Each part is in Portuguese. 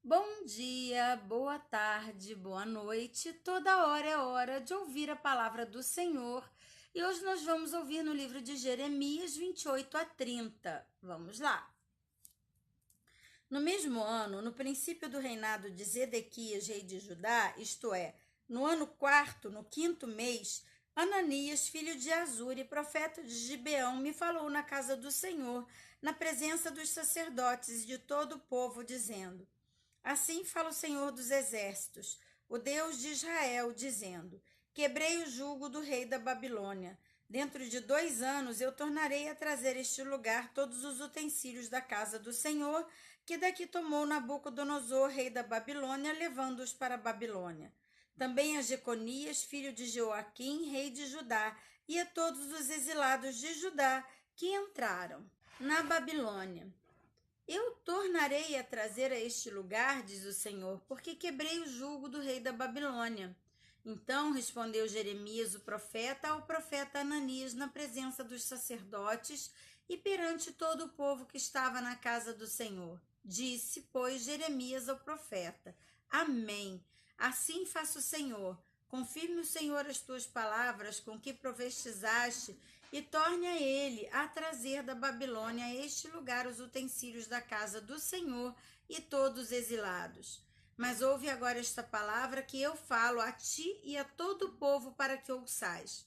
Bom dia, boa tarde, boa noite. Toda hora é hora de ouvir a palavra do Senhor. E hoje nós vamos ouvir no livro de Jeremias 28-30. Vamos lá. No mesmo ano, no princípio do reinado de Zedequias, rei de Judá, isto é, no ano quarto, no quinto mês, Ananias, filho de Azure, profeta de Gibeão, me falou na casa do Senhor, na presença dos sacerdotes e de todo o povo, dizendo: Assim fala o Senhor dos Exércitos, o Deus de Israel, dizendo: Quebrei o jugo do rei da Babilônia. Dentro de 2 anos eu tornarei a trazer a este lugar todos os utensílios da casa do Senhor, que daqui tomou Nabucodonosor, rei da Babilônia, levando-os para a Babilônia. Também a Jeconias, filho de Joaquim, rei de Judá, e a todos os exilados de Judá que entraram na Babilônia. Eu tornarei a trazer a este lugar, diz o Senhor, porque quebrei o jugo do rei da Babilônia. Então respondeu Jeremias, o profeta, ao profeta Ananias na presença dos sacerdotes e perante todo o povo que estava na casa do Senhor. Disse, pois, Jeremias ao profeta: Amém. Assim faça o Senhor. Confirme o Senhor as tuas palavras com que profetizaste e torne a ele a trazer da Babilônia a este lugar os utensílios da casa do Senhor e todos exilados. Mas ouve agora esta palavra que eu falo a ti e a todo o povo para que ouçais.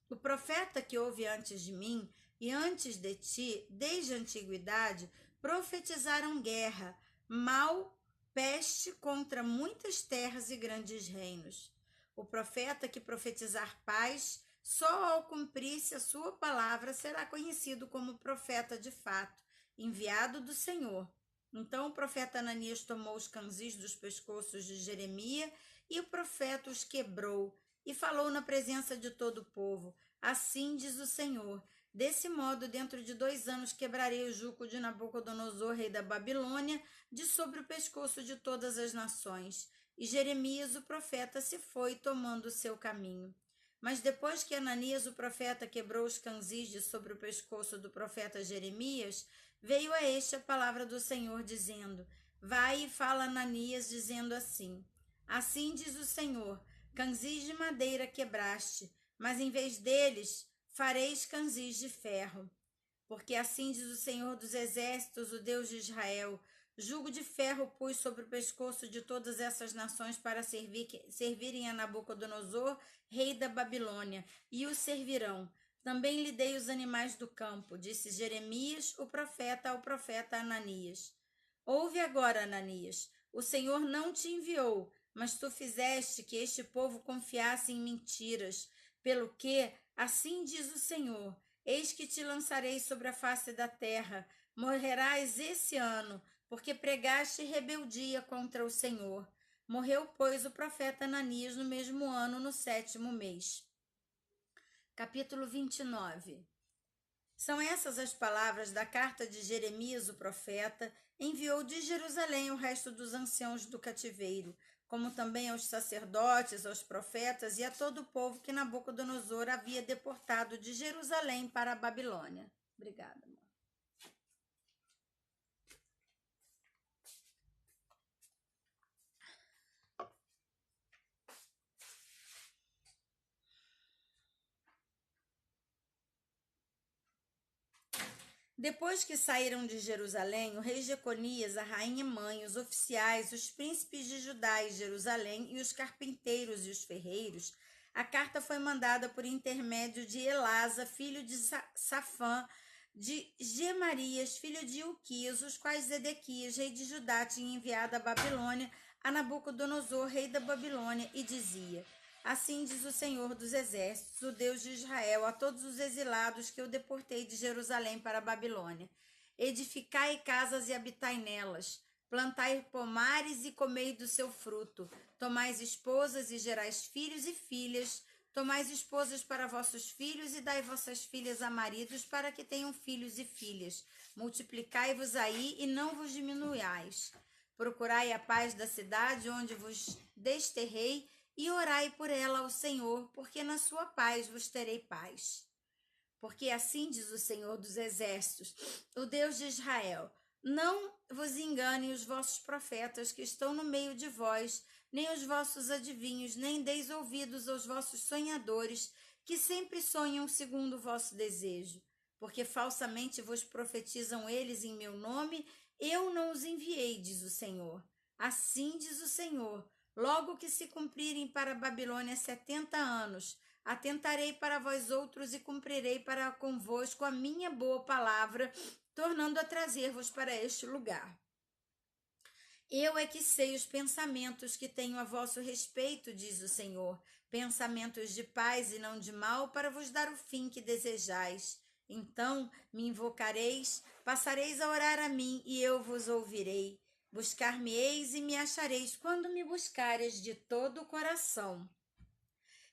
O profeta que houve antes de mim e antes de ti, desde a antiguidade, profetizaram guerra, mal, peste contra muitas terras e grandes reinos. O profeta que profetizar paz, só ao cumprir-se a sua palavra será conhecido como profeta de fato, enviado do Senhor. Então o profeta Ananias tomou os canzis dos pescoços de Jeremias e o profeta os quebrou e falou na presença de todo o povo: Assim diz o Senhor: Desse modo, dentro de 2 anos, quebrarei o jugo de Nabucodonosor, rei da Babilônia, de sobre o pescoço de todas as nações. E Jeremias, o profeta, se foi, tomando o seu caminho. Mas depois que Ananias, o profeta, quebrou os canzis de sobre o pescoço do profeta Jeremias, veio a este a palavra do Senhor, dizendo: Vai e fala a Ananias, dizendo assim: Assim diz o Senhor: canzis de madeira quebraste, mas em vez deles fareis canzis de ferro. Porque assim diz o Senhor dos Exércitos, o Deus de Israel: jugo de ferro pus sobre o pescoço de todas essas nações para servirem a Nabucodonosor, rei da Babilônia, e os servirão. Também lhe dei os animais do campo, disse Jeremias, o profeta, ao profeta Ananias. Ouve agora, Ananias: o Senhor não te enviou, mas tu fizeste que este povo confiasse em mentiras, pelo que, assim diz o Senhor: eis que te lançarei sobre a face da terra, morrerás esse ano, porque pregaste rebeldia contra o Senhor. Morreu, pois, o profeta Ananias no mesmo ano, no 7º mês. Capítulo 29. São essas as palavras da carta de Jeremias, o profeta, enviou de Jerusalém o resto dos anciãos do cativeiro, como também aos sacerdotes, aos profetas e a todo o povo que Nabucodonosor havia deportado de Jerusalém para a Babilônia. Obrigada, amor. Depois que saíram de Jerusalém, o rei Jeconias, a rainha mãe, os oficiais, os príncipes de Judá e Jerusalém e os carpinteiros e os ferreiros, a carta foi mandada por intermédio de Elasa, filho de Safã, de Gemarias, filho de Ilquias, os quais Zedequias, rei de Judá, tinha enviado à Babilônia a Nabucodonosor, rei da Babilônia, e dizia: Assim diz o Senhor dos Exércitos, o Deus de Israel, a todos os exilados que eu deportei de Jerusalém para a Babilônia: edificai casas e habitai nelas, plantai pomares e comei do seu fruto, tomais esposas e gerais filhos e filhas, tomais esposas para vossos filhos e dai vossas filhas a maridos para que tenham filhos e filhas. Multiplicai-vos aí e não vos diminuais. Procurai a paz da cidade onde vos desterrei e orai por ela ao Senhor, porque na sua paz vos terei paz. Porque assim diz o Senhor dos Exércitos, o Deus de Israel: não vos enganem os vossos profetas que estão no meio de vós, nem os vossos adivinhos, nem deis ouvidos aos vossos sonhadores, que sempre sonham segundo o vosso desejo. Porque falsamente vos profetizam eles em meu nome, eu não os enviei, diz o Senhor. Assim diz o Senhor, logo que se cumprirem para a Babilônia 70 anos, atentarei para vós outros e cumprirei para convosco a minha boa palavra, tornando a trazer-vos para este lugar. Eu é que sei os pensamentos que tenho a vosso respeito, diz o Senhor, pensamentos de paz e não de mal, para vos dar o fim que desejais. Então me invocareis, passareis a orar a mim, e eu vos ouvirei. Buscar-me-eis e me achareis quando me buscareis de todo o coração.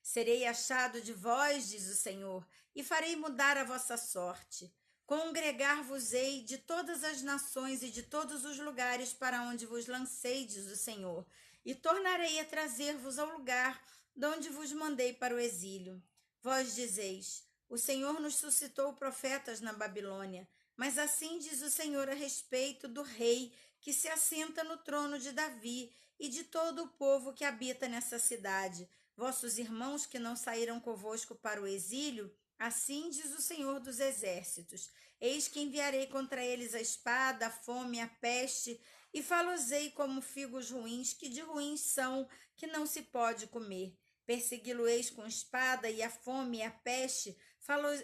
Serei achado de vós, diz o Senhor, e farei mudar a vossa sorte. Congregar-vos-ei de todas as nações e de todos os lugares para onde vos lancei, diz o Senhor, e tornarei a trazer-vos ao lugar de onde vos mandei para o exílio. Vós dizeis, o Senhor nos suscitou profetas na Babilônia, mas assim diz o Senhor a respeito do rei que se assenta no trono de Davi e de todo o povo que habita nessa cidade. Vossos irmãos que não saíram convosco para o exílio, assim diz o Senhor dos Exércitos, eis que enviarei contra eles a espada, a fome, a peste, e falosei como figos ruins, que de ruins são, que não se pode comer. Persegui-lo-eis com espada, e a fome e a peste,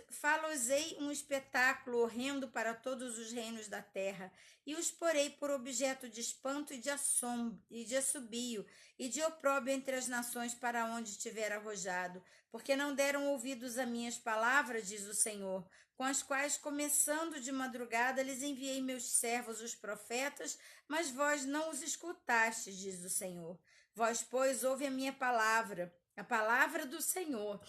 falosei um espetáculo horrendo para todos os reinos da terra, e os porei por objeto de espanto e de assombro, e de assobio, e de opróbrio entre as nações para onde tiver arrojado, porque não deram ouvidos a minhas palavras, diz o Senhor, com as quais, começando de madrugada, lhes enviei meus servos, os profetas, mas vós não os escutastes, diz o Senhor. Vós, pois, ouve a minha palavra, a palavra do Senhor,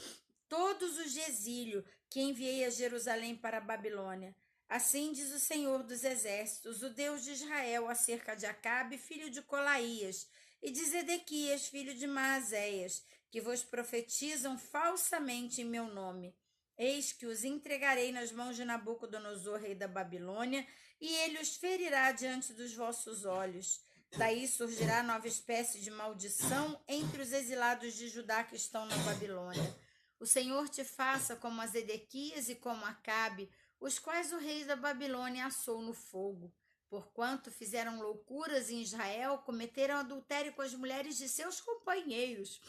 todos os de exílio que enviei a Jerusalém para a Babilônia. Assim diz o Senhor dos Exércitos, o Deus de Israel, acerca de Acabe, filho de Colaías, e de Zedequias, filho de Maazéias, que vos profetizam falsamente em meu nome. Eis que os entregarei nas mãos de Nabucodonosor, rei da Babilônia, e ele os ferirá diante dos vossos olhos. Daí surgirá nova espécie de maldição entre os exilados de Judá que estão na Babilônia. O Senhor te faça como a Zedequias e como Acabe, os quais o rei da Babilônia assou no fogo. Porquanto fizeram loucuras em Israel, cometeram adultério com as mulheres de seus companheiros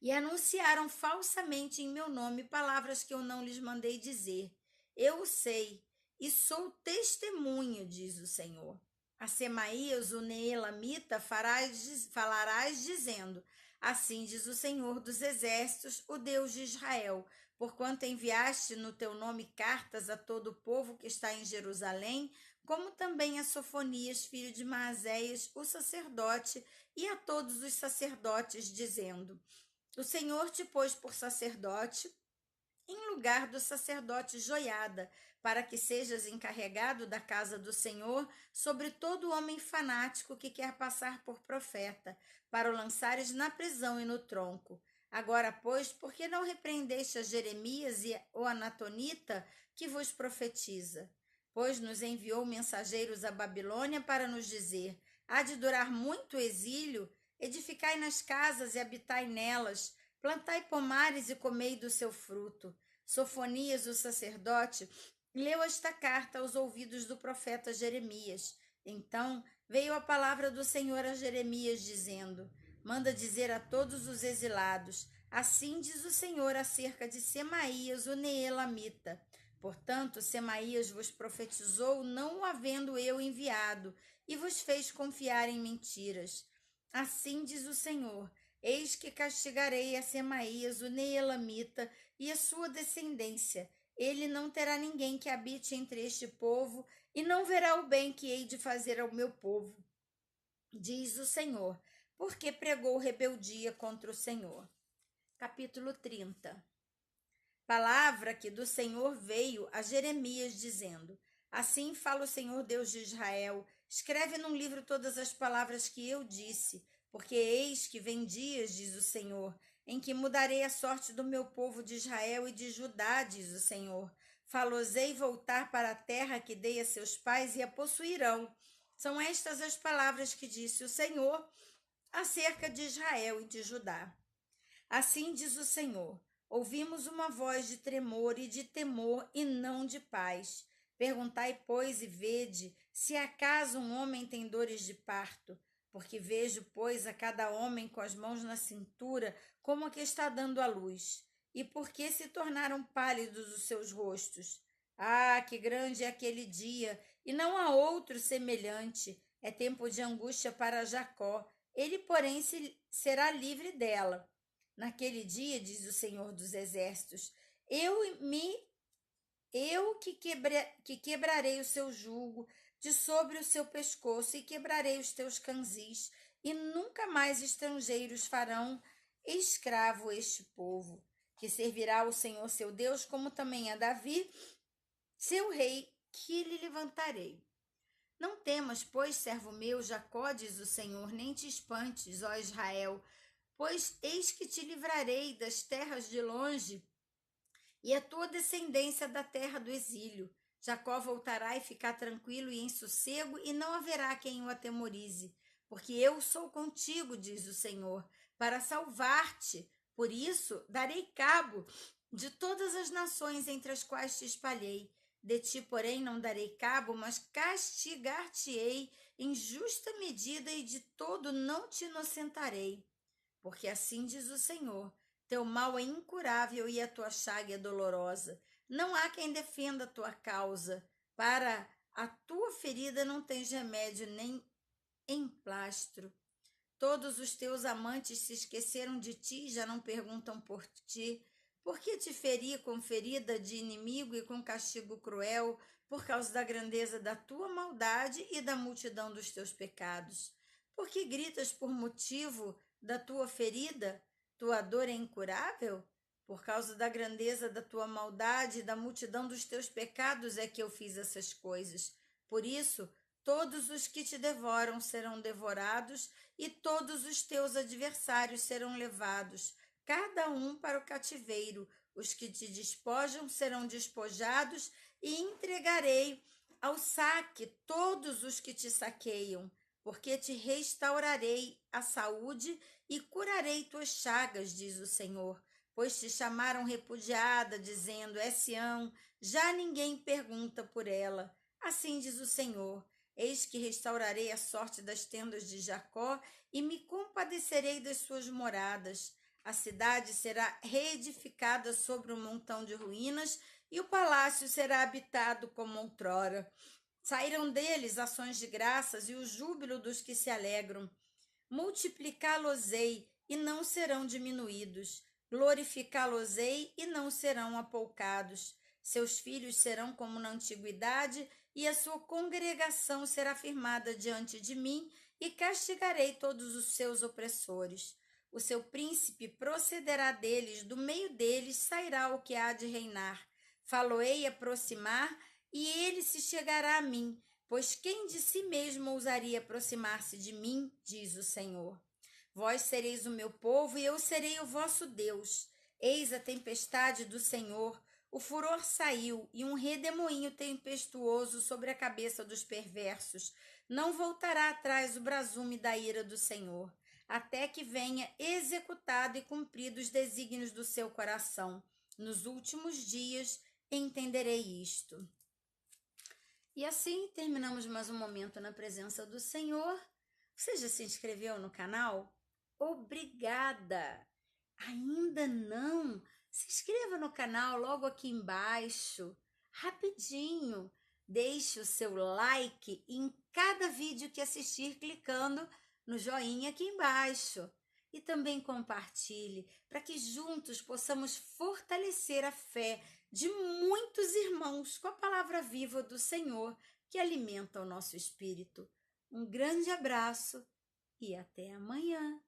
e anunciaram falsamente em meu nome palavras que eu não lhes mandei dizer. Eu o sei e sou testemunha, diz o Senhor. A Semaías, o Neelamita, falarás dizendo, assim diz o Senhor dos Exércitos, o Deus de Israel, porquanto enviaste no teu nome cartas a todo o povo que está em Jerusalém, como também a Sofonias, filho de Maazéias, o sacerdote, e a todos os sacerdotes, dizendo, o Senhor te pôs por sacerdote em lugar do sacerdote Joiada, para que sejas encarregado da casa do Senhor sobre todo homem fanático que quer passar por profeta, para o lançares na prisão e no tronco. Agora, pois, por que não repreendeste a Jeremias e o Anatonita, que vos profetiza? Pois nos enviou mensageiros à Babilônia para nos dizer, há de durar muito o exílio? Edificai nas casas e habitai nelas, plantai pomares e comei do seu fruto. Sofonias, o sacerdote, leu esta carta aos ouvidos do profeta Jeremias. Então veio a palavra do Senhor a Jeremias, dizendo, manda dizer a todos os exilados, assim diz o Senhor acerca de Semaías, o Neelamita. Portanto, Semaías vos profetizou, não o havendo eu enviado, e vos fez confiar em mentiras. Assim diz o Senhor, eis que castigarei a Semaías, o Neelamita, e a sua descendência. Ele não terá ninguém que habite entre este povo, e não verá o bem que hei de fazer ao meu povo, diz o Senhor, porque pregou rebeldia contra o Senhor. Capítulo 30. Palavra que do Senhor veio a Jeremias, dizendo, assim fala o Senhor Deus de Israel, escreve num livro todas as palavras que eu disse, porque eis que vem dias, diz o Senhor, em que mudarei a sorte do meu povo de Israel e de Judá, diz o Senhor. Falosei voltar para a terra que dei a seus pais e a possuirão, São estas as palavras que disse o Senhor acerca de Israel e de Judá. Assim diz o Senhor: ouvimos uma voz de tremor e de temor e não de paz. Perguntai, pois, e vede, se acaso um homem tem dores de parto. Porque vejo, pois, a cada homem com as mãos na cintura, como a que está dando à luz. E por que se tornaram pálidos os seus rostos? Ah, que grande é aquele dia, e não há outro semelhante. É tempo de angústia para Jacó. Ele, porém, será livre dela. Naquele dia, diz o Senhor dos Exércitos, eu que quebrarei o seu jugo de sobre o seu pescoço e quebrarei os teus canzis, e nunca mais estrangeiros farão escravo este povo, que servirá ao Senhor seu Deus, como também a Davi, seu rei, que lhe levantarei. Não temas, pois, servo meu, Jacó, diz o Senhor, nem te espantes, ó Israel, pois eis que te livrarei das terras de longe e a tua descendência da terra do exílio. Jacó voltará e ficar tranquilo e em sossego, e não haverá quem o atemorize, porque eu sou contigo, diz o Senhor, para salvar-te. Por isso, darei cabo de todas as nações entre as quais te espalhei. De ti, porém, não darei cabo, mas castigar-te-ei em justa medida e de todo não te inocentarei. Porque assim diz o Senhor: teu mal é incurável e a tua chaga é dolorosa. Não há quem defenda a tua causa. Para a tua ferida não tens remédio nem emplastro. Todos os teus amantes se esqueceram de ti e já não perguntam por ti. Por que te feri com ferida de inimigo e com castigo cruel, por causa da grandeza da tua maldade e da multidão dos teus pecados? Por que gritas por motivo da tua ferida? Tua dor é incurável? Por causa da grandeza da tua maldade e da multidão dos teus pecados é que eu fiz essas coisas. Por isso, todos os que te devoram serão devorados e todos os teus adversários serão levados, cada um para o cativeiro. Os que te despojam serão despojados e entregarei ao saque todos os que te saqueiam, porque te restaurarei a saúde e curarei tuas chagas, diz o Senhor. Pois te chamaram repudiada, dizendo, é Sião, já ninguém pergunta por ela. Assim diz o Senhor, eis que restaurarei a sorte das tendas de Jacó e me compadecerei das suas moradas. A cidade será reedificada sobre um montão de ruínas e o palácio será habitado como outrora. Sairão deles ações de graças e o júbilo dos que se alegram. Multiplicá-los-ei e não serão diminuídos. Glorificá-los-ei e não serão apoucados. Seus filhos serão como na antiguidade, e a sua congregação será firmada diante de mim, e castigarei todos os seus opressores. O seu príncipe procederá deles, do meio deles sairá o que há de reinar. Falo-ei aproximar, e ele se chegará a mim, pois quem de si mesmo ousaria aproximar-se de mim, diz o Senhor. Vós sereis o meu povo, e eu serei o vosso Deus. Eis a tempestade do Senhor, o furor saiu, e um redemoinho tempestuoso sobre a cabeça dos perversos. Não voltará atrás o brasume da ira do Senhor, até que venha executado e cumprido os desígnios do seu coração. Nos últimos dias entenderei isto. E assim terminamos mais um momento na presença do Senhor. Você já se inscreveu no canal? Obrigada! Ainda não? Se inscreva no canal logo aqui embaixo, rapidinho. Deixe o seu like em cada vídeo que assistir, clicando no joinha aqui embaixo. E também compartilhe, para que juntos possamos fortalecer a fé de muitos irmãos com a palavra viva do Senhor, que alimenta o nosso espírito. Um grande abraço e até amanhã.